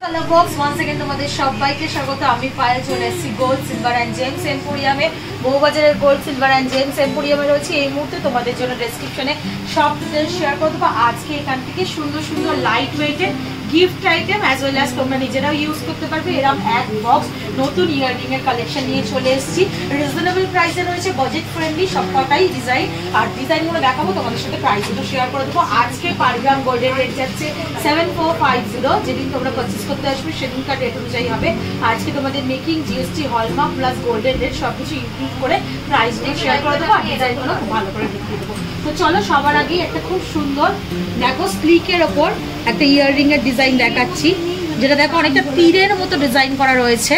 Hello box once again তোমাদের সবাইকে স্বাগত। আমি পায়েল চলে এসেছি গোল্ড সিলভার অ্যান্ড জেমস এম্পোরিয়ামে। বউবাজারের গোল্ড সিলভার অ্যান্ড জেমস এম্পোরিয়ামে রয়েছে। এই মুহূর্তে তোমাদের জন্য ডেসক্রিপশনে সব ডিটেলস শেয়ার করে দেবো। আজকে এখান থেকে সুন্দর সুন্দর লাইট ওয়েটের gift item as well as তোমরা নিজেরাও ইউজ করতে পারবে এরকম এক বক্স নতুন ইয়াররিং এর কালেকশন নিয়ে চলে এসেছি। রিজনেবল প্রাইসে রয়েছে, বাজেট ফ্রেন্ডলি, সবকটাই ডিজাইন। আর ডিজাইনগুলো দেখাবো, তোমাদের সাথে প্রাইসগুলো শেয়ার করে দেবো। আজকে পার গ্রাম গোল্ডের রেট যাচ্ছে 7450। যেদিন তোমরা পারচেস করতে আসবে সেদিনকার রেট অনুযায়ী হবে। আজকে তোমাদের মেকিং, জিএসটি, হলমার্ক প্লাস গোল্ডের রেট সবকিছু ইনক্লুড করে প্রাইসগুলো শেয়ার করে দেবো আর ডিজাইনগুলো খুব ভালো করে দেখিয়ে দেবো। তো চলো, সবার আগে একটা খুব সুন্দর দেখো স্লিকের ওপর একটা ইয়াররিং এর ডিজাইন দেখাচ্ছি, যেটা দেখো অনেকটা তীরের মতো ডিজাইন করা রয়েছে।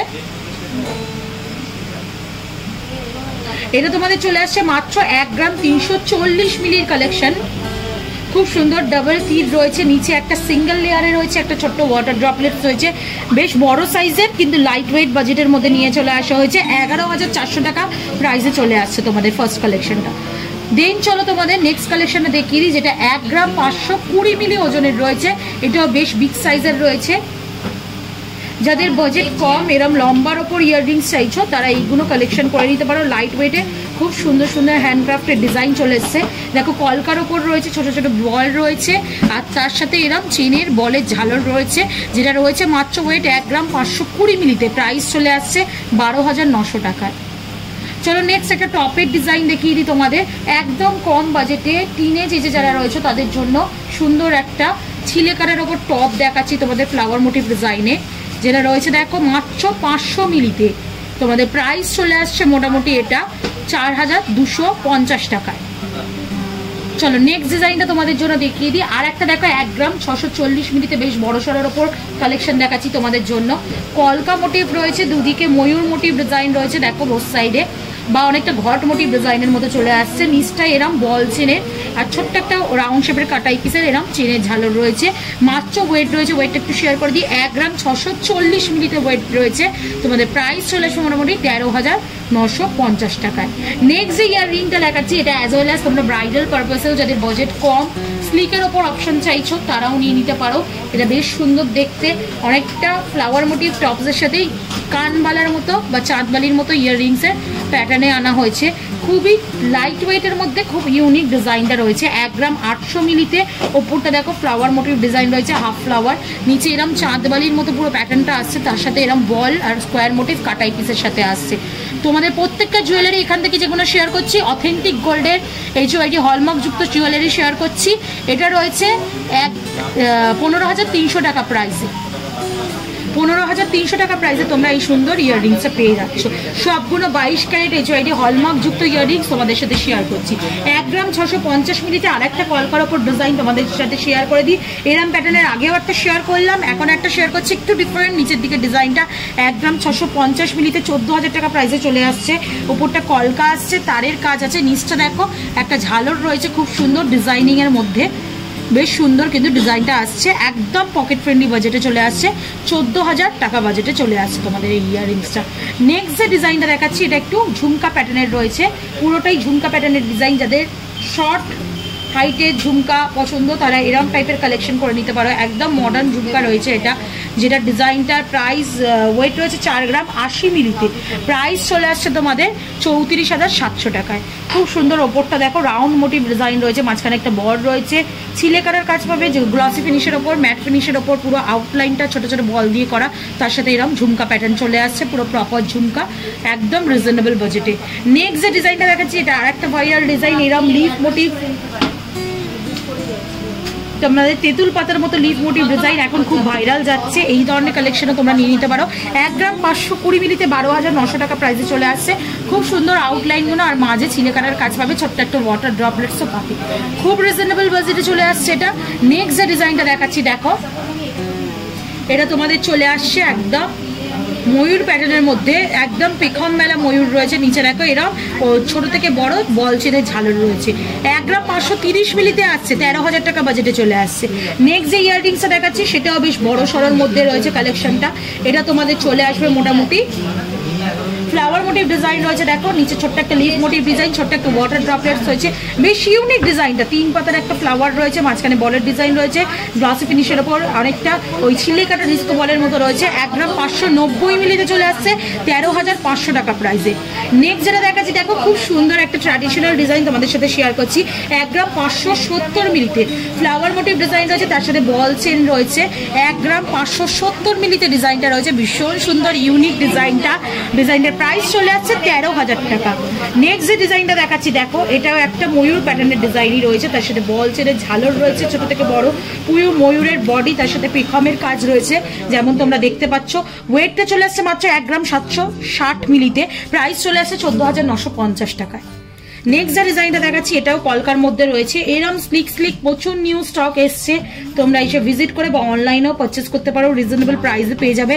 এটা তোমাদের চলে আসছে মাত্র 1 গ্রাম 340 মিলির কালেকশন। খুব সুন্দর ডাবল তীর রয়েছে, নিচে একটা সিঙ্গেল লেয়ারে রয়েছে একটা ছোট্ট ওয়াটার ড্রপলেটস রয়েছে। বেশ বড় সাইজের, কিন্তু লাইট ওয়েট বাজেটের মধ্যে নিয়ে চলে আসা হয়েছে। 11,400 টাকা প্রাইসে চলে আসছে তোমাদের ফার্স্ট কালেকশনটা। দেন চলো তোমাদের নেক্সট কালেকশনটা দেখিয়ে দিই, যেটা 1 গ্রাম 520 মিলি ওজনের রয়েছে। এটাও বেশ বিগ সাইজের রয়েছে। যাদের বাজেট কম, এরম লম্বার ওপর ইয়াররিংস চাইছো, তারা এইগুলো কালেকশন করে নিতে পারো। লাইট ওয়েটে খুব সুন্দর সুন্দর হ্যান্ডক্রাফটের ডিজাইন চলে এসছে। দেখো কলকার ওপর রয়েছে ছোট ছোট বল রয়েছে, আর তার সাথে এরম চেনের বলের ঝালর রয়েছে, যেটা রয়েছে মাত্র ওয়েট 1 গ্রাম 520 মিলিতে। প্রাইস চলে আসছে 12,900 টাকায়। চলো নেক্সট একটা টপের ডিজাইন দেখিয়ে দিই তোমাদের। একদম কম বাজেটে টিনেজ এজে যারা রয়েছে তাদের জন্য সুন্দর একটা ছিলেকারের ওপর টপ দেখাচ্ছি তোমাদের ফ্লাওয়ার মোটিভ ডিজাইনে, যেটা রয়েছে দেখো মাত্র 500 মিলিতে। তোমাদের প্রাইস চলে আসছে মোটামুটি এটা 4,250 টাকায়। চলো নেক্সট ডিজাইনটা তোমাদের জন্য দেখিয়ে দিই। আর একটা দেখো 1 গ্রাম 640 মিলিতে বেশ বড় সড়োর ওপর কালেকশন দেখাচ্ছি তোমাদের জন্য। কলকা মোটিভ রয়েছে, দুদিকে ময়ূর মোটিভ ডিজাইন রয়েছে দেখো বোথ সাইডে, বা অনেকটা ঘট মোটিভ ডিজাইনের মতো চলে আসছে। নিচটা এরম বল চেনের আর ছোট্ট একটা রাউন্ড শেপের কাটাই পিসের এরম চেনের ঝালর রয়েছে। মাত্র ওয়েট রয়েছে, ওয়েটটা একটু শেয়ার করে দিই, 1 গ্রাম 640 মিলিতে ওয়েট রয়েছে। তোমাদের প্রাইস চলে আসবে মোটামুটি 13,950 টাকায়। নেক্সট যে ইয়াররিংটা দেখাচ্ছি, এটা অ্যাজ ওয়েল অ্যাজ তোমরা ব্রাইডাল পারপাসেও যাদের বাজেট কম, স্লিকের ওপর অপশন চাইছো, তারাও নিয়ে নিতে পারো। এটা বেশ সুন্দর দেখতে, অনেকটা ফ্লাওয়ার মোটিভ টপসের সাথেই কানবালার মতো বা চাঁদবালির মতো ইয়াররিংসের প্যাটার্নে আনা হয়েছে। খুবই লাইট ওয়েটের মধ্যে খুব ইউনিক ডিজাইনটা রয়েছে। 1 গ্রাম 800 মিলিতে। ওপরটা দেখো ফ্লাওয়ার মোটিভ ডিজাইন রয়েছে, হাফ ফ্লাওয়ার, নিচে এরম চাঁদবালির মতো পুরো প্যাটার্নটা আসছে, তার সাথে এরম বল আর স্কোয়ার মোটিভ কাটাই পিসের সাথে আসছে। তোমাদের প্রত্যেকটা জুয়েলারি এখান থেকে যেগুলো শেয়ার করছি অথেন্টিক গোল্ডের HOID হলমার্ক যুক্ত জুয়েলারি শেয়ার করছি। এটা রয়েছে 15,300 টাকা প্রাইসে। 15,300 টাকা প্রাইসে তোমরা এই সুন্দর ইয়াররিংসটা পেয়ে যাচ্ছ। সবগুলো 22 ক্যারেট HOID হলমার্ক যুক্ত ইয়াররিংস তোমাদের সাথে শেয়ার করছি। 1 গ্রাম 650 মিলিতে আরেকটা কলকার ওপর ডিজাইন তোমাদের সাথে শেয়ার করে দিই। এরম প্যাটার্নের আগেও একটা শেয়ার করলাম, এখন একটা শেয়ার করছি একটু ডিফারেন্ট। নিচের দিকে ডিজাইনটা 1 গ্রাম 650 মিলিতে 14,000 টাকা প্রাইসে চলে আসছে। ওপরটা কলকা আসছে, তারের কাজ আছে, নিচটা দেখো একটা ঝালর রয়েছে খুব সুন্দর ডিজাইনিং এর মধ্যে। বেশ সুন্দর কিন্তু ডিজাইনটা আসছে, একদম পকেট ফ্রেন্ডলি বাজেটে চলে আসছে। 14,000 টাকা বাজেটে চলে আসছে তোমাদের এই ইয়াররিংসটা। নেক্সট যে ডিজাইনটা দেখাচ্ছি, এটা একটু ঝুমকা প্যাটার্নের রয়েছে, পুরোটাই ঝুমকা প্যাটার্নের ডিজাইন। যাদের শর্ট হাইটের ঝুমকা পছন্দ, তারা এরম টাইপের কালেকশন করে নিতে পারো। একদম মডার্ন ঝুমকা রয়েছে এটা, যেটা ডিজাইনটার প্রাইস ওয়েট রয়েছে 4 গ্রাম 80 মিলিতে। প্রাইস চলে আসছে তোমাদের 34,700 টাকায়। খুব সুন্দর। ওপরটা দেখো রাউন্ড মোটিভ ডিজাইন রয়েছে, মাঝখানে একটা বল রয়েছে, ছিলেকারের কাজ পাবে, যে গ্লসি ফিনিশের ওপর, ম্যাট ফিনিশের ওপর পুরো আউটলাইনটা ছোট ছোট বল দিয়ে করা, তার সাথে এরকম ঝুমকা প্যাটার্ন চলে আসছে, পুরো প্রপার ঝুমকা, একদম রিজনেবল বাজেটে। নেক্সট যে ডিজাইনটা দেখাচ্ছি, এটা আর একটা ভাইরাল ডিজাইন, এরকম লিফ মোটিভ, তোমাদের তেঁতুল পাতার মতো লিফ মোটিভ ডিজাইন এখন খুব ভাইরাল যাচ্ছে। এই ধরনের কালেকশনও তোমরা নিয়ে নিতে পারো। 1 গ্রাম 520 মিলিতে 12,900 টাকা প্রাইসে চলে আসছে। খুব সুন্দর আউটলাইনগুলো, আর মাঝে ছিলেকারার কাজ পাবে, ছোট্ট একটা ওয়াটার ড্রপলেটসও পাবে। খুব রিজনেবল বাজেটে চলে আসছে এটা। নেক্সট যে ডিজাইনটা দেখাচ্ছি দেখো, এটা তোমাদের চলে আসছে একদম ময়ূর প্যাটার্নের মধ্যে, একদম পেখম মেলা ময়ূর রয়েছে। নিচে দেখো এরকম ছোট থেকে বড় বল চেনের ঝালর রয়েছে। 1 গ্রাম 530 মিলিতে আসছে, 13,000 টাকা বাজেটে চলে আসছে। নেক্সট যে ইয়াররিংসটা দেখাচ্ছি, সেটাও বেশ বড় সড়োর মধ্যে রয়েছে কালেকশনটা। এটা তোমাদের চলে আসবে মোটামুটি ফ্লাওয়ার মোটিভ ডিজাইন রয়েছে, দেখো নিচে ছোট্ট একটা লিফ মোটিভ ডিজাইন, ছোট্ট একটা ওয়াটার ড্রপলেটস রয়েছে, বেশ ইউনিক ডিজাইনটা। 3 পাতার একটা ফ্লাওয়ার রয়েছে, মাঝখানে বলের ডিজাইন রয়েছে, গ্লাসি ফিনিশের ওপর অনেকটা ওই ছিলে কাটা ডিস্কো বলের মতো রয়েছে। 1 গ্রাম 590 মিলিতে চলে আসছে 13,500 টাকা প্রাইসে। নেক্সট যেটা দেখাচ্ছি দেখো, খুব সুন্দর একটা ট্র্যাডিশনাল ডিজাইন তোমাদের সাথে শেয়ার করছি। 1 গ্রাম 570 মিলিতে ফ্লাওয়ার মোটিভ ডিজাইন রয়েছে, তার সাথে বল চেন রয়েছে। 1 গ্রাম 570 মিলিতে ডিজাইনটা রয়েছে, ভীষণ সুন্দর ইউনিক ডিজাইনটা। ডিজাইনের প্রাইস চলে আসছে 13,000 টাকা। নেক্সট যে ডিজাইনটা দেখাচ্ছি দেখো, এটাও একটা ময়ূর প্যাটার্নের ডিজাইনই রয়েছে, তার সাথে বল চেনের ঝালর রয়েছে ছোট থেকে বড়, পুরো ময়ূরের বডি, তার সাথে পেখমের কাজ রয়েছে যেমন তোমরা দেখতে পাচ্ছ। ওয়েটটা চলে আসছে মাত্র 1 গ্রাম 760 মিলিতে, প্রাইস চলে আসছে 14,950 টাকায়। নেক্সট যে ডিজাইনটা দেখাচ্ছি এটাও কলকার মধ্যে রয়েছে। এরম স্লিক প্রচুর নিউ স্টক এসছে, তোমরা এসে ভিজিট করে বা অনলাইনেও পারচেস করতে পারো, রিজনেবল প্রাইসে পেয়ে যাবে।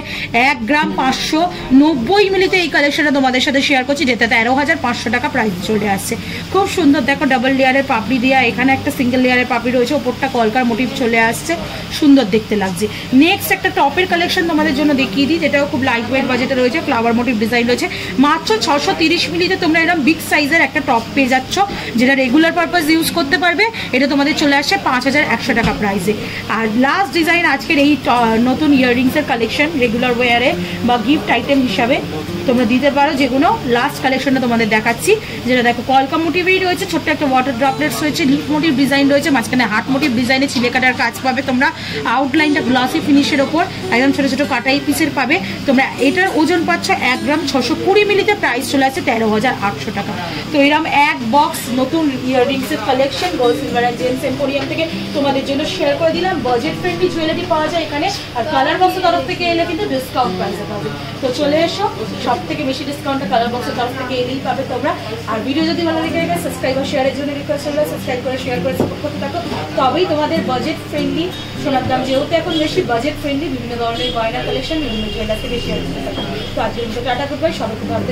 1 গ্রাম 590 মিলিতে এই কালেকশনটা তোমাদের সাথে শেয়ার করছি, যেটা 13,500 টাকা প্রাইস চলে আসছে। খুব সুন্দর দেখো, ডাবল লেয়ারের পাপড়ি দেওয়া, এখানে একটা সিঙ্গেল লেয়ারের পাপড়ি রয়েছে, ওপরটা কলকার মোটিভ চলে আসছে, সুন্দর দেখতে লাগছে। নেক্সট একটা টপের কালেকশন তোমাদের জন্য দেখিয়ে দিই, যেটাও খুব লাইট ওয়েট বাজেটে রয়েছে, ফ্লাওয়ার মোটিভ ডিজাইন রয়েছে। মাত্র 630 মিলিতে তোমরা এরকম বিগ সাইজের একটা টপ পেয়ে যাচ্ছ, যেটা রেগুলার পারপাস ইউজ করতে পারবে। এটা তোমাদের চলে আসছে 5,100 টাকা প্রাইসে। আর লাস্ট ডিজাইন আজকের এই নতুন ইয়াররিংসের কালেকশন, রেগুলার ওয়ারে বা গিফট আইটেম হিসাবে তোমরা দিতে পারো, যেগুলো লাস্ট কালেকশনটা তোমাদের দেখাচ্ছি। যেটা দেখো কলকা মোটিভই রয়েছে, ছোট্ট একটা ওয়াটার ড্রপলেটস রয়েছে, লিফ মোটিভ ডিজাইন রয়েছে, মাঝখানে হার্ট মোটিভ ডিজাইনে ছিলে কাটার কাজ পাবে তোমরা, আউটলাইনটা গ্লাসি ফিনিশের ওপর একদম ছোট ছোট কাটাই পিসের পাবে তোমরা। এটার ওজন পাচ্ছ 1 গ্রাম 620 মিলিতে, প্রাইস চলে আসছে 13,800 টাকা। তো এরকম এক বক্স নতুন ইয়াররিংসের collection gold silver and gems emporium থেকে তোমাদের জন্য শেয়ার করে দিলাম। বাজেট ফ্রেন্ডলি জুয়েলারি পাওয়া যায় এখানে, আর কালার বক্সের তরফ থেকে এলে কিন্তু ডিসকাউন্ট প্রাইসে পাবে। তো চলে এসো, সব থেকে বেশি ডিসকাউন্টটা কালার বক্সের তরফ থেকে এলেই পাবে তোমরা। আর ভিডিও যদি ভালো লেগে থাকে সাবস্ক্রাইব আর শেয়ারের জন্য রিকোয়েস্ট করলে সাবস্ক্রাইব করে শেয়ার করে সাপোর্ট করতে থাকো, তবেই তোমাদের বাজেট ফ্রেন্ডলি, সোনার দাম যেহেতু এখন বেশি, বাজেট ফ্রেন্ডলি বিভিন্ন ধরনের গয়না কালেকশন বিভিন্ন জুয়েলারি থেকে শেয়ার করতে থাকো। তো আজকের টাটা গুড বাই, সবাইকে ভালো